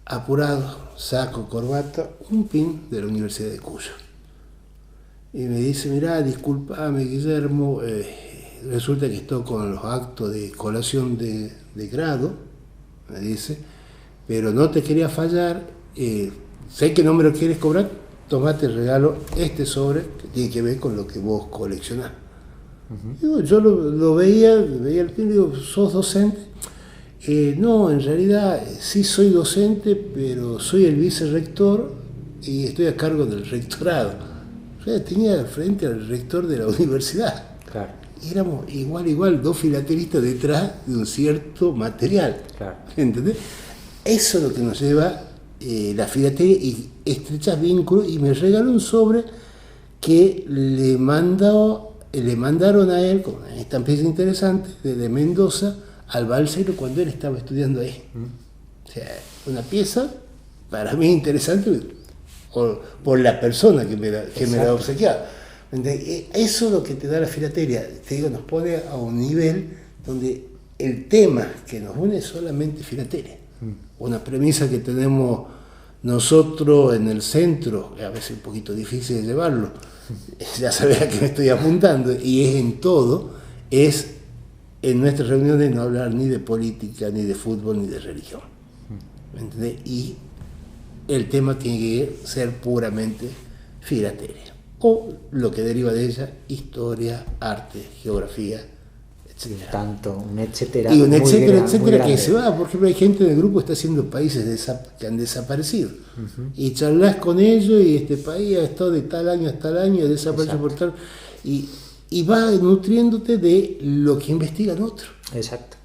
Apurado, saco corbata, un pin de la Universidad de Cuyo. Y me dice, mirá, discúlpame, Guillermo, resulta que estoy con los actos de colación de grado, me dice, pero no te quería fallar, sé que no me lo quieres cobrar, tomate el regalo, este sobre, que tiene que ver con lo que vos coleccionás. Digo, yo lo veía el pin, digo, ¿sos docente? No, en realidad sí soy docente, pero soy el vicerrector y estoy a cargo del rectorado. O sea, tenía frente al rector de la universidad.
Claro.
Y éramos igual, 2 filatelistas detrás de un cierto material.
Claro.
¿Entendés? Eso es lo que nos lleva la filatelia y estrechas vínculos. Y me regaló un sobre que le mandaron a él, con una estampilla interesante, desde Mendoza, al Balseiro cuando él estaba estudiando ahí. O sea, una pieza para mí interesante por la persona que me la ha obsequiado. Eso es lo que te da la filatelia. Te digo, nos pone a un nivel donde el tema que nos une es solamente filatelia. Una premisa que tenemos nosotros en el centro, a veces un poquito difícil de llevarlo, ya sabes a qué me estoy apuntando, y es en todo, es en nuestras reuniones no hablar ni de política, ni de fútbol, ni de religión. ¿Me entendés? Y el tema tiene que ser puramente filatelia. O lo que deriva de ella, historia, arte, geografía, etc.
Tanto, un etcétera.
Y un etcétera,
muy
etcétera, que
grande.
se va. Por ejemplo, hay gente del grupo que está haciendo países que han desaparecido. Y charlas con ellos y este país ha estado de tal año a tal año, desaparecido por tal... Y va nutriéndote de lo que investigan otros.
Exacto.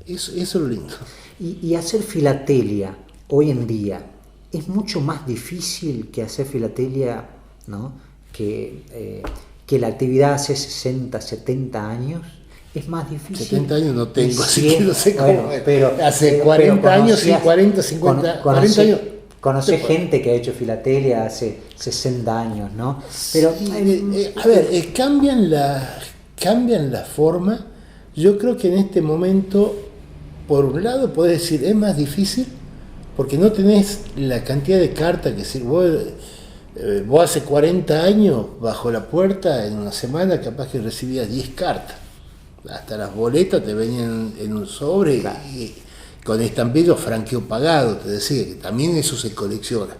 Eso es lo lindo.
Y hacer filatelia hoy en día es mucho más difícil que hacer filatelia, ¿no? que la actividad hace 60, 70 años. Es más difícil.
70 años no tengo, así
100,
que no sé cómo.
bueno,
hace 40 años, sí, 40, 50, 40 años.
Conocí gente que ha hecho filatelia hace 60 años, ¿no? Pero
a ver, cambian la forma. Yo creo que en este momento, por un lado, podés decir, es más difícil porque no tenés la cantidad de cartas que si vos hace 40 años, bajo la puerta, en una semana, capaz que recibías 10 cartas. Hasta las boletas te venían en un sobre, claro. Y con estampillos franqueo pagado, te decía, que también eso se colecciona.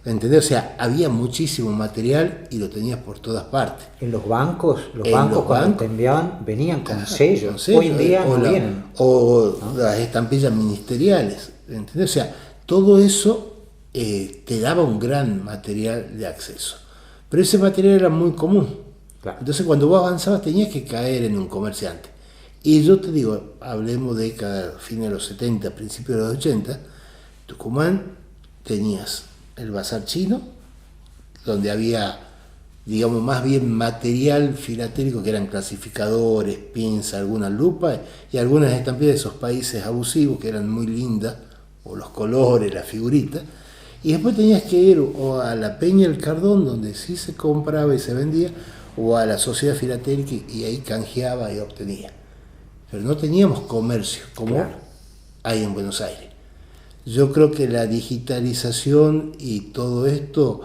¿Entendés? O sea, había muchísimo material y lo tenías por todas partes.
En los bancos, cuando te enviaban, venían con sellos.
Con
Hoy en día no vienen.
O ¿no? Las estampillas ministeriales. ¿Entendés? O sea, todo eso te daba un gran material de acceso. Pero ese material era muy común. Claro. Entonces, cuando vos avanzabas, tenías que caer en un comerciante. Y yo te digo, hablemos de fin de los 70, principios de los 80, Tucumán tenías el bazar chino, donde había, digamos, más bien material filatélico, que eran clasificadores, pinzas, algunas lupas y algunas estampillas de esos países abusivos que eran muy lindas, o los colores, las figuritas. Y después tenías que ir o a la Peña del Cardón, donde sí se compraba y se vendía, o a la Sociedad Filatélica, y ahí canjeaba y obtenía. Pero no teníamos comercio como hay en Buenos Aires. Yo creo que la digitalización y todo esto,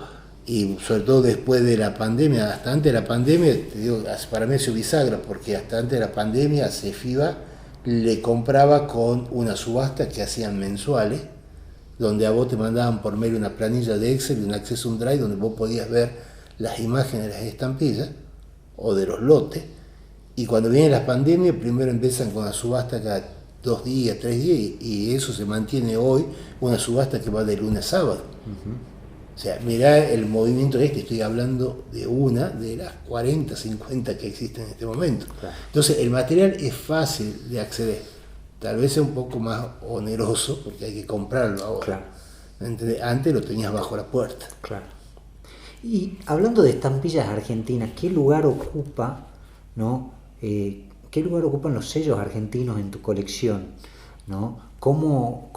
y sobre todo después de la pandemia, hasta antes de la pandemia, te digo, para mí ha sido bisagra, porque hasta antes de la pandemia CEFIBA le compraba con una subasta que hacían mensuales, donde a vos te mandaban por mail una planilla de Excel y un acceso a un Drive donde vos podías ver las imágenes de las estampillas o de los lotes. Y cuando vienen las pandemias, primero empiezan con la subasta cada 2 días, 3 días, y eso se mantiene hoy, una subasta que va de lunes a sábado. O sea, mirá el movimiento estoy hablando de una de las 40, 50 que existen en este momento. Entonces, el material es fácil de acceder. Tal vez es un poco más oneroso, porque hay que comprarlo ahora. Antes lo tenías bajo la puerta.
Y hablando de estampillas argentinas, ¿qué lugar ocupa, ¿no? ¿Qué lugar ocupan los sellos argentinos en tu colección, ¿no? ¿Cómo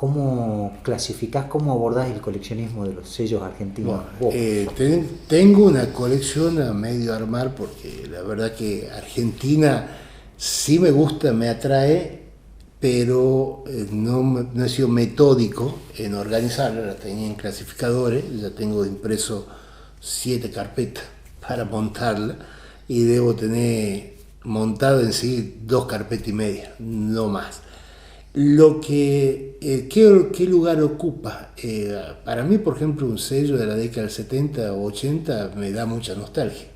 clasificás, cómo abordás el coleccionismo de los sellos argentinos?
Tengo una colección a medio armar, porque la verdad que Argentina sí me gusta, me atrae, pero no he sido metódico en organizarla. La tenía en clasificadores, ya tengo impreso 7 carpetas para montarla, y debo tener montado en sí 2 carpetas y media, no más. ¿Qué lugar ocupa? Para mí, por ejemplo, un sello de la década del 70 o 80 me da mucha nostalgia.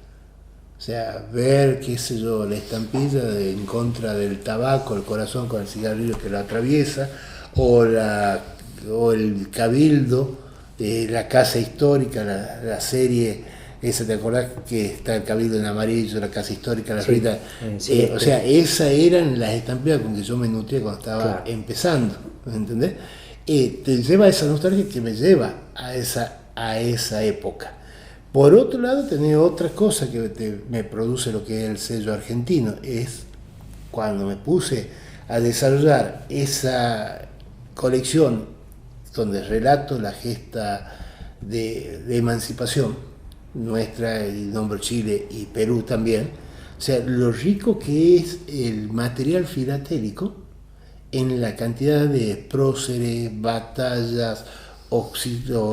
O sea, ver, qué sé yo, la estampilla en contra del tabaco, el corazón con el cigarrillo que lo atraviesa, o el cabildo, la casa histórica, la serie. Esa, ¿te acordás que está el cabildo en amarillo, la casa histórica, la rita? O sea, esas eran las estampillas con que yo me nutría cuando estaba empezando, ¿me entendés? Te lleva esa nostalgia que me lleva a esa época. Por otro lado, tenés otra cosa que me produce lo que es el sello argentino, es cuando me puse a desarrollar esa colección donde relato la gesta de emancipación nuestra, y nombro Chile y Perú también. O sea, lo rico que es el material filatélico en la cantidad de próceres, batallas o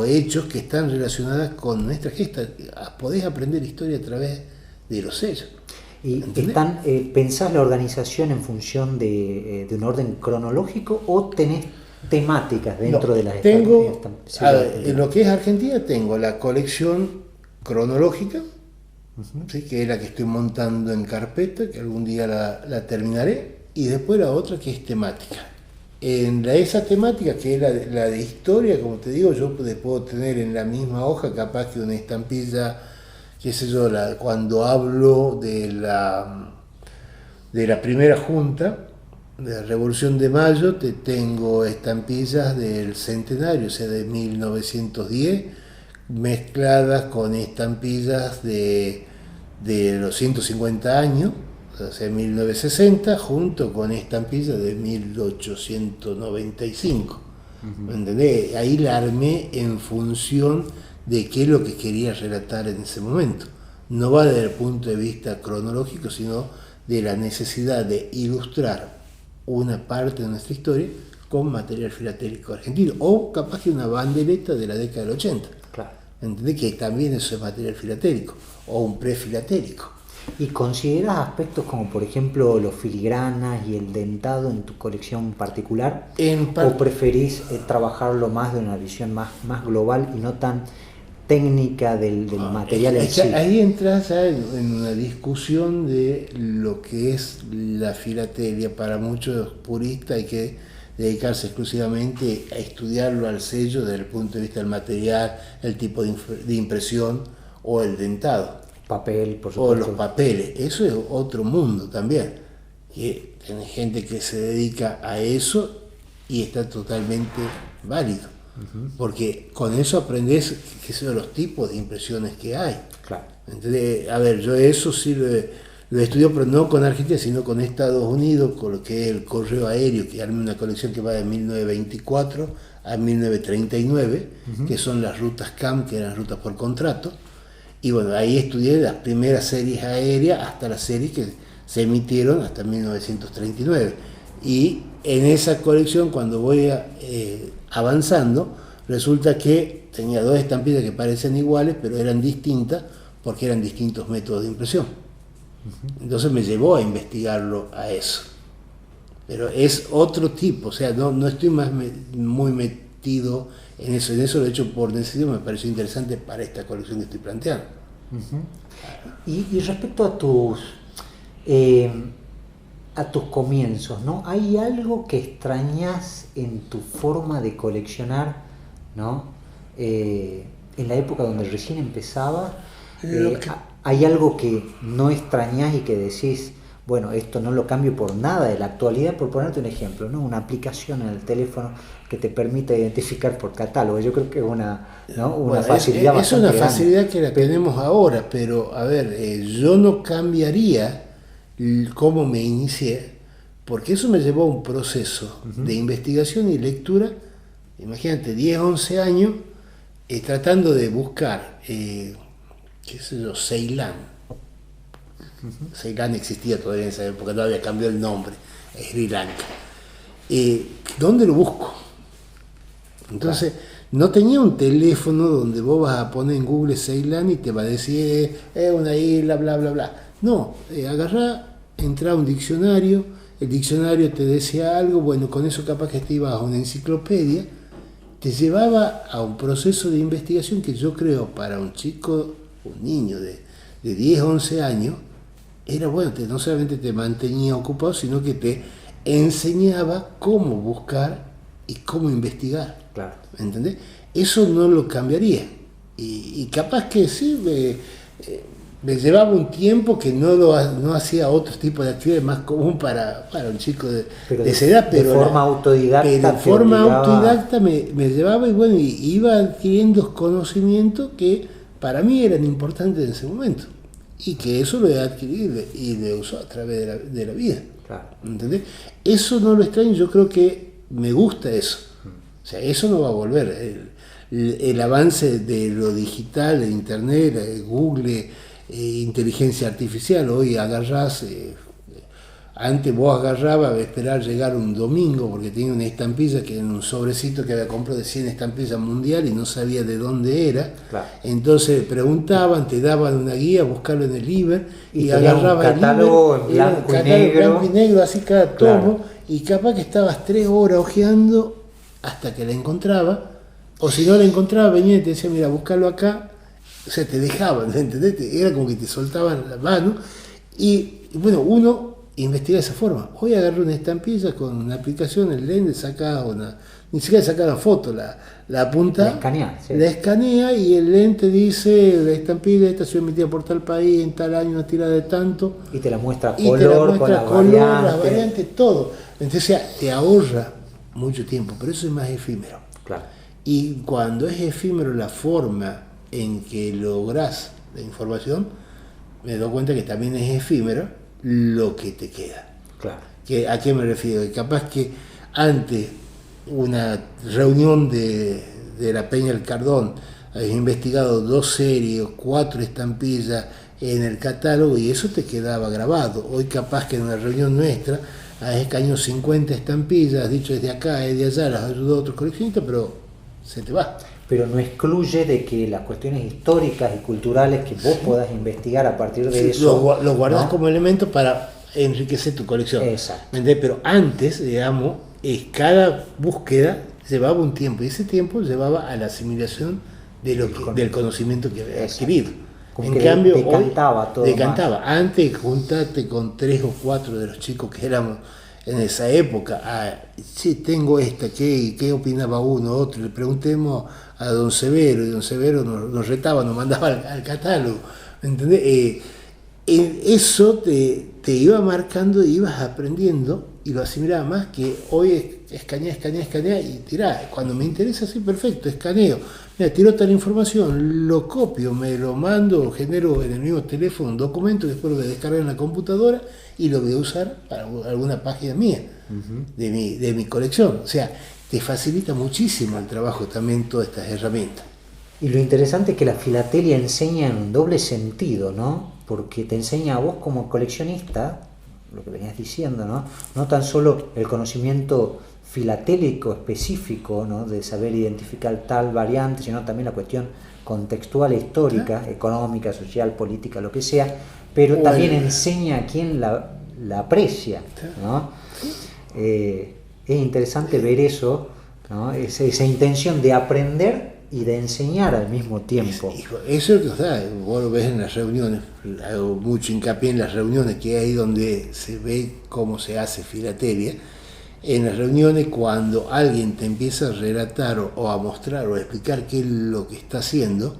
hechos que están relacionadas con nuestra gesta. Podés aprender historia a través de los sellos.
¿Y pensás la organización en función de un orden cronológico, o tenés temáticas dentro de las
estampillas? En lo que es Argentina tengo la colección cronológica, ¿sí? Que es la que estoy montando en carpeta, que algún día la terminaré, y después la otra que es temática. En esa temática, que es la de historia, como te digo, yo puedo tener en la misma hoja capaz que una estampilla, qué sé yo, cuando hablo de la primera junta de la Revolución de Mayo, te tengo estampillas del centenario, o sea, de 1910, mezcladas con estampillas de los 150 años, o sea, 1960, junto con estampillas de 1895. ¿Me entendés? Ahí la armé en función de qué es lo que quería relatar en ese momento. No va desde el punto de vista cronológico, sino de la necesidad de ilustrar una parte de nuestra historia con material filatélico argentino, o capaz que una bandereta de la década del 80. ¿Entendés? Que también eso es material filatélico, o un prefilatélico.
¿Y consideras aspectos como, por ejemplo, los filigranas y el dentado en tu colección particular? ¿O preferís trabajarlo más de una visión más global y no tan técnica del material en sí?
Ahí entras en una discusión de lo que es la filatelia. Para muchos puristas hay que dedicarse exclusivamente a estudiarlo al sello desde el punto de vista del material, el tipo de impresión o el dentado.
Papel, por supuesto.
O los papeles. Eso es otro mundo también. que tenés gente que se dedica a eso y está totalmente válido. Porque con eso aprendés qué son los tipos de impresiones que hay.
Claro.
¿Entendés? A ver, yo eso sí lo estudio, pero no con Argentina, sino con Estados Unidos, con lo que es el correo aéreo, que armé una colección que va de 1924 a 1939, que son las rutas CAM, que eran rutas por contrato. Y bueno, ahí estudié las primeras series aéreas hasta las series que se emitieron hasta 1939. Y en esa colección, cuando voy avanzando, resulta que tenía dos estampillas que parecen iguales, pero eran distintas porque eran distintos métodos de impresión. Entonces me llevó a investigarlo a eso. Pero es otro tipo, o sea, no estoy muy metido en eso lo he hecho por necesidad, me pareció interesante para esta colección que estoy planteando.
Y respecto a tus comienzos, ¿no? ¿Hay algo que extrañas en tu forma de coleccionar, ¿no? En la época donde recién empezaba, ¿hay algo que no extrañas y que decís, bueno, esto no lo cambio por nada de la actualidad? Por ponerte un ejemplo, ¿no? Una aplicación en el teléfono que te permite identificar por catálogo. Yo creo que es una facilidad bastante grande.
Es una facilidad que la tenemos ahora, pero a ver, yo no cambiaría cómo me inicié, porque eso me llevó a un proceso de investigación y lectura, imagínate, 10, 11 años, tratando de buscar, qué sé yo, Ceilán. Ceilán existía todavía en esa época, todavía cambió el nombre, Sri Lanka. ¿Dónde lo busco? Entonces, no tenía un teléfono donde vos vas a poner en Google Ceilán y te va a decir, una isla, bla, bla, bla. No, agarrá, entrá a un diccionario, el diccionario te decía algo, bueno, con eso capaz que te ibas a una enciclopedia, te llevaba a un proceso de investigación que yo creo para un chico, un niño de 10, 11 años, era bueno, no solamente te mantenía ocupado, sino que te enseñaba cómo buscar y cómo investigar.
Claro.
¿Entendés? Eso no lo cambiaría. Y capaz que sí, me llevaba un tiempo que no hacía otro tipo de actividades más común para un chico de esa edad, pero
de forma autodidacta.
Pero de forma autodidacta me llevaba y bueno, iba adquiriendo conocimientos que para mí eran importantes en ese momento. Y que eso lo he adquirido y lo uso a través de la vida.
Claro.
¿Entendés? Eso no lo extraño, yo creo que me gusta eso. O sea, eso no va a volver. El avance de lo digital, de Internet, Google, inteligencia artificial, hoy agarrás, antes vos agarrabas a esperar llegar un domingo porque tenía una estampilla que era un sobrecito que había comprado de 100 estampillas mundial y no sabía de dónde era.
Claro.
Entonces preguntaban, te daban una guía, buscarlo en el Iber y agarraba
un catálogo
el Iber, blanco y negro, así cada tomo, claro. Y capaz que estabas 3 horas hojeando hasta que la encontraba, o si no la encontraba venía y te decía, mira, buscarlo acá, o sea, te dejaban, ¿entendés? Era como que te soltaban la mano y bueno, uno investiga de esa forma. Hoy agarré una estampilla con una aplicación, el lente, ni siquiera saca la foto, la apunta, la escanea y el lente dice, la estampilla esta se emitida por tal país, en tal año, una tirada de tanto.
Y te la muestra color,
la variante, todo. Entonces te ahorra mucho tiempo, pero eso es más efímero.
Claro.
Y cuando es efímero la forma en que lográs la información, me doy cuenta que también es efímero lo que te queda.
Claro.
¿A qué me refiero? Que capaz que antes una reunión de la Peña del Cardón habías investigado 2 series, 4 estampillas en el catálogo y eso te quedaba grabado. Hoy capaz que en una reunión nuestra has escañado 50 estampillas, has dicho desde acá, desde allá, las ayudó a otros coleccionistas, pero se te va.
Pero no excluye de que las cuestiones históricas y culturales que vos puedas investigar a partir de eso...
Lo guardás, ¿no?, como elemento para enriquecer tu colección.
Exacto.
Pero antes, digamos, cada búsqueda llevaba un tiempo, y ese tiempo llevaba a la asimilación del conocimiento que había adquirido.
Como en cambio, decantaba
hoy,
todo.
Decantaba. Más. Antes, juntarte con 3 o 4 de los chicos que éramos en esa época, sí, tengo esta, ¿qué opinaba uno, otro? Le preguntemos a don Severo, y don Severo nos retaba, nos mandaba al catálogo, ¿entendés? eso te iba marcando, ibas aprendiendo y lo asimilaba más que hoy escanea y tirá. Cuando me interesa, sí, perfecto, escaneo. Mira, tiro tal información, lo copio, me lo mando, genero en el mismo teléfono un documento que después lo descargo en la computadora y lo voy a usar para alguna página mía, de mi colección. O sea, te facilita muchísimo el trabajo también todas estas herramientas.
Y lo interesante es que la filatelia enseña en un doble sentido, ¿no? Porque te enseña a vos como coleccionista, lo que venías diciendo, ¿no? No tan solo el conocimiento filatélico específico, ¿no? De saber identificar tal variante, sino también la cuestión contextual e histórica, económica, social, política, lo que sea, pero también enseña a quien la aprecia, ¿no? Es interesante ver eso, ¿no? Esa intención de aprender y de enseñar al mismo tiempo.
Eso es lo que vos lo ves en las reuniones, hago mucho hincapié en las reuniones, que es ahí donde se ve cómo se hace filatelia. En las reuniones, cuando alguien te empieza a relatar o a mostrar o a explicar qué es lo que está haciendo,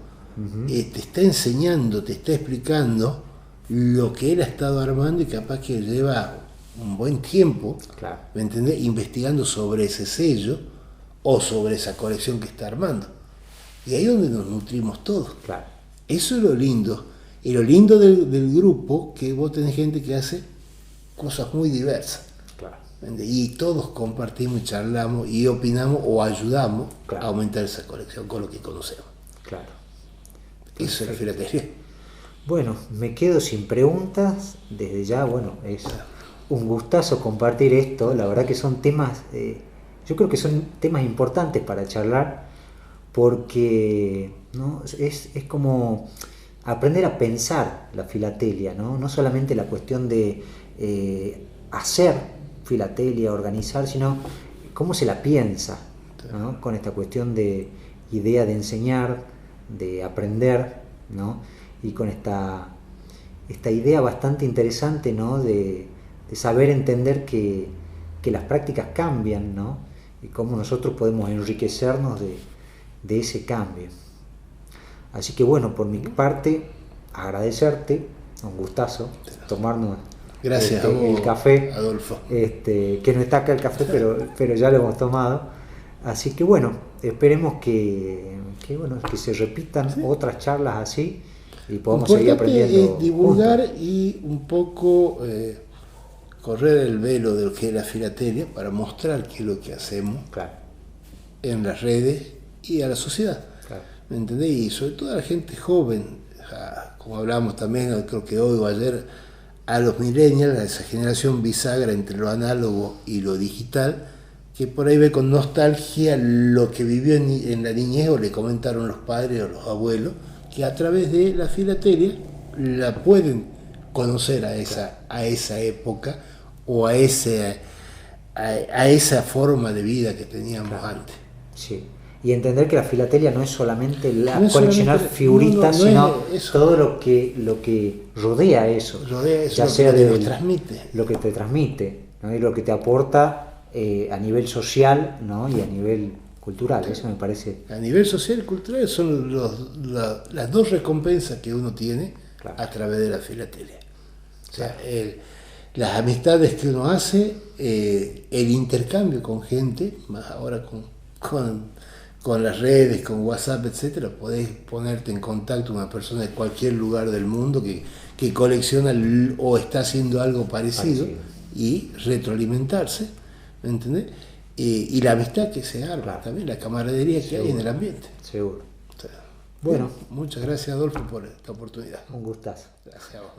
te está enseñando, te está explicando lo que él ha estado armando y capaz que lleva un buen tiempo,
claro,
¿me entendés? Investigando sobre ese sello o sobre esa colección que está armando. Y ahí es donde nos nutrimos todos.
Claro.
Eso es lo lindo. Y lo lindo del grupo, que vos tenés gente que hace cosas muy diversas.
Claro.
Y todos compartimos y charlamos y opinamos o ayudamos,
claro,
a aumentar esa colección con lo que conocemos.
Claro.
Eso es la filatelia.
Bueno, me quedo sin preguntas. Desde ya, bueno, es un gustazo compartir esto. La verdad que son temas, yo creo que son temas importantes para charlar, porque, ¿no? es como aprender a pensar la filatelia, ¿no? No solamente la cuestión de hacer filatelia, organizar, sino cómo se la piensa, ¿no? Con esta cuestión de idea de enseñar, de aprender, ¿no? Y con esta idea bastante interesante, ¿no? de saber entender que las prácticas cambian, ¿no? Y cómo nosotros podemos enriquecernos de ese cambio. Así que bueno, por mi parte, agradecerte, un gustazo tomarnos
gracias
el café,
Adolfo.
Que no está acá el café, pero ya lo hemos tomado. Así que bueno, esperemos que se repitan otras charlas así y podamos seguir aprendiendo.
Es divulgar
juntos.
Y un poco correr el velo de lo que es la filatelia para mostrar qué es lo que hacemos, claro, en las redes y a la sociedad. Claro. ¿Me entendés? Y sobre todo a la gente joven, como hablábamos también, creo que hoy o ayer, a los millennials, a esa generación bisagra entre lo análogo y lo digital, que por ahí ve con nostalgia lo que vivió en la niñez o le comentaron los padres o los abuelos, que a través de la filatelia la pueden conocer a esa época o a esa forma de vida que teníamos, claro, antes.
Sí. Y entender que la filatelia no es solamente coleccionar figuritas, sino todo lo que rodea eso, ya sea de lo que te transmite, ¿no? Y lo que te aporta a nivel social, ¿no? Y a nivel cultural. Eso me parece.
A nivel social y cultural son las dos recompensas que uno tiene, claro, a través de la filatelia. O sea, las amistades que uno hace, el intercambio con gente, más ahora con las redes, con WhatsApp, etcétera, podés ponerte en contacto con una persona de cualquier lugar del mundo que colecciona o está haciendo algo parecido y retroalimentarse, ¿me entendés? Y la amistad que se arma, claro, también, la camaradería que hay en el ambiente.
Seguro.
O sea, bueno, muchas gracias, Adolfo, por esta oportunidad.
Un gustazo.
Gracias a vos.